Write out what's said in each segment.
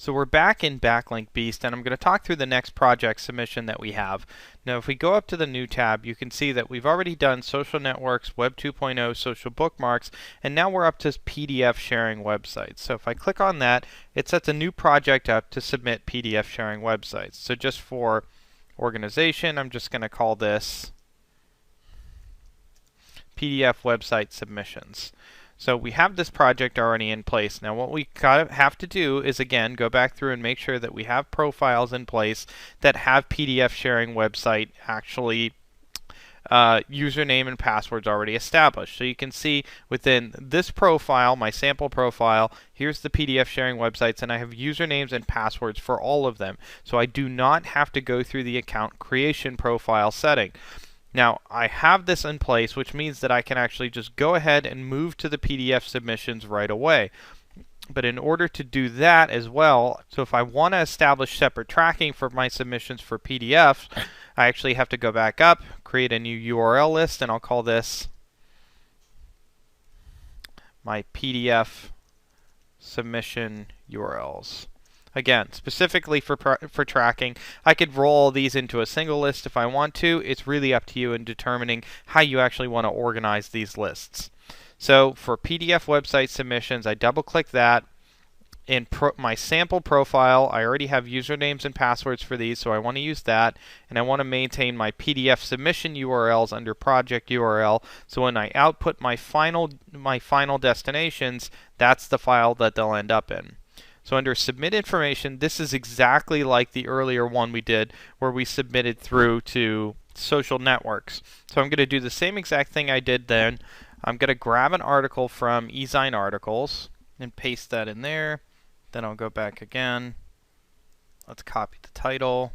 So we're back in Backlink Beast, and I'm going to talk through the next project submission that we have. Now, if we go up to the new tab, you can see that we've already done social networks, Web 2.0, social bookmarks, and now we're up to PDF sharing websites. So if I click on that, it sets a new project up to submit PDF sharing websites. So just for organization, I'm just going to call this PDF website submissions. So we have this project already in place. Now what we have to do is, again, go back through and make sure that we have profiles in place that have PDF sharing website actually username and passwords already established. So you can see within this profile, my sample profile, here's the PDF sharing websites, and I have usernames and passwords for all of them. So I do not have to go through the account creation profile setting. Now, I have this in place, which means that I can actually just go ahead and move to the PDF submissions right away. But in order to do that as well, so if I want to establish separate tracking for my submissions for PDFs, I actually have to go back up, create a new URL list, and I'll call this my PDF submission URLs. Again, specifically for tracking, I could roll these into a single list if I want to. It's really up to you in determining how you actually want to organize these lists. So for PDF website submissions, I double-click that. In my sample profile, I already have usernames and passwords for these, so I want to use that. And I want to maintain my PDF submission URLs under project URL. So when I output my final destinations, that's the file that they'll end up in. So under submit information, this is exactly like the earlier one we did where we submitted through to social networks. So I'm going to do the same exact thing I did then. I'm going to grab an article from eZine Articles and paste that in there. Then I'll go back again. Let's copy the title.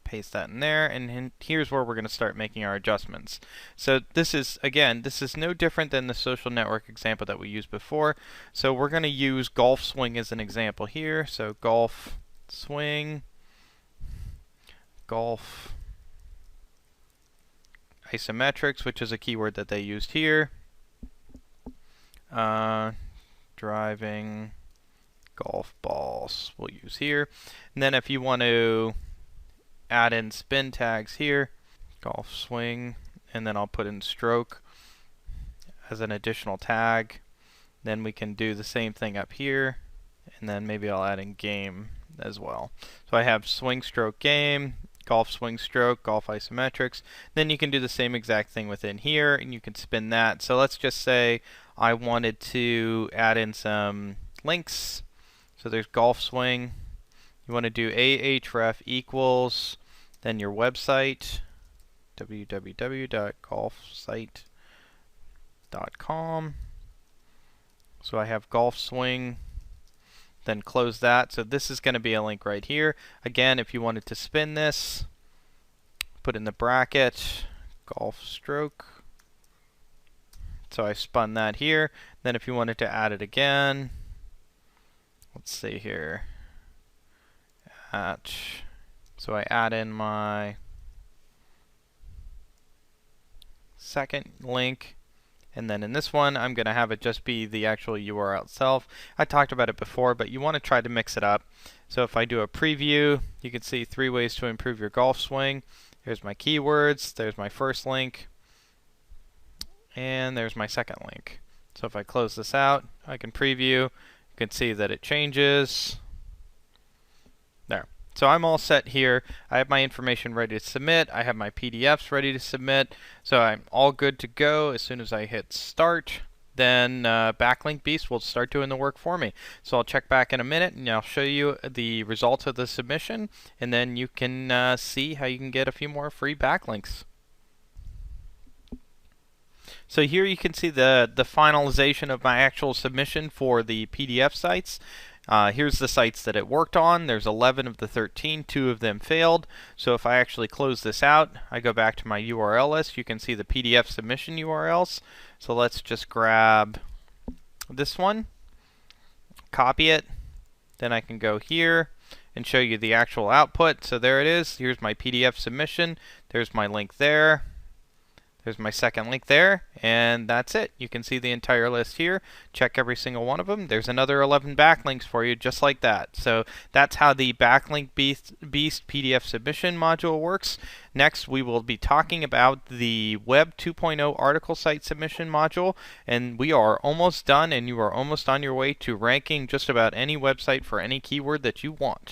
Paste that in there, and here's where we're going to start making our adjustments. So this is, again, this is no different than the social network example that we used before. So we're going to use golf swing as an example here. So golf swing, golf isometrics, which is a keyword that they used here. Driving golf balls we'll use here. And then if you want to add in spin tags here, golf swing, and then I'll put in stroke as an additional tag. Then we can do the same thing up here, and then maybe I'll add in game as well. So I have swing, stroke, game, golf swing, stroke, golf isometrics. Then you can do the same exact thing within here, and you can spin that. So let's just say I wanted to add in some links. So there's golf swing. You want to do ahref equals then your website, www.golfsite.com. So I have golf swing, then close that. So this is going to be a link right here. Again, if you wanted to spin this, put in the bracket golf stroke. So I spun that here. Then if you wanted to add it again, let's see here. So I add in my second link, and then in this one I'm going to have it just be the actual URL itself. I talked about it before, but you want to try to mix it up. So if I do a preview, you can see 3 ways to improve your golf swing. Here's my keywords, there's my first link, and there's my second link. So if I close this out, I can preview. You can see that it changes. There. So I'm all set here. I have my information ready to submit. I have my PDFs ready to submit. So I'm all good to go. As soon as I hit start, then Backlink Beast will start doing the work for me. So I'll check back in a minute, and I'll show you the results of the submission, and then you can see how you can get a few more free backlinks. So here you can see the finalization of my actual submission for the PDF sites. Here's the sites that it worked on. There's 11 of the 13. 2 of them failed. So if I actually close this out, I go back to my URL list. You can see the PDF submission URLs. So let's just grab this one, copy it. Then I can go here and show you the actual output. So there it is. Here's my PDF submission. There's my link there. There's my second link there, and that's it. You can see the entire list here. Check every single one of them. There's another 11 backlinks for you just like that. So that's how the Backlink Beast PDF submission module works. Next, we will be talking about the Web 2.0 article site submission module, and we are almost done, and you are almost on your way to ranking just about any website for any keyword that you want.